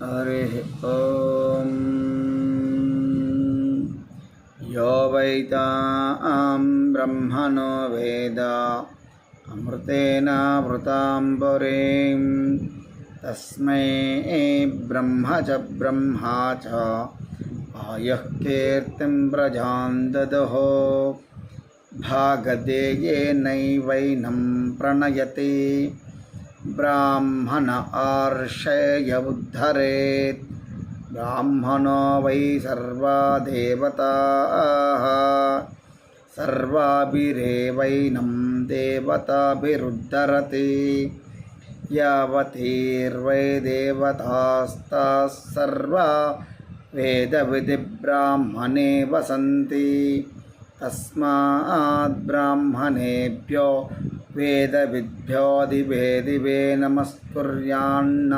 हरिः ॐ। यो वैतां ब्रह्मणो वेद अमृतेनावृतां पुरीं तस्मै ब्रह्म च ब्रह्मा च आयुः कीर्तिं प्रजां ददुः। भागधेयेनैवैनं प्रणयति ब्राह्मण आर्षय उद्धरेत्। ब्राह्मणो वै सर्वा देवताः सर्वाभिरेवैनं देवताभिरुद्धरति। यावतीर्वै देवतास्ताः सर्वा वेदविधिब्राह्मणे वसन्ति। तस्मात् ब्राह्मणेभ्यो वेदविद्भ्यो दिवे दिवे नमस्कुर्यान्न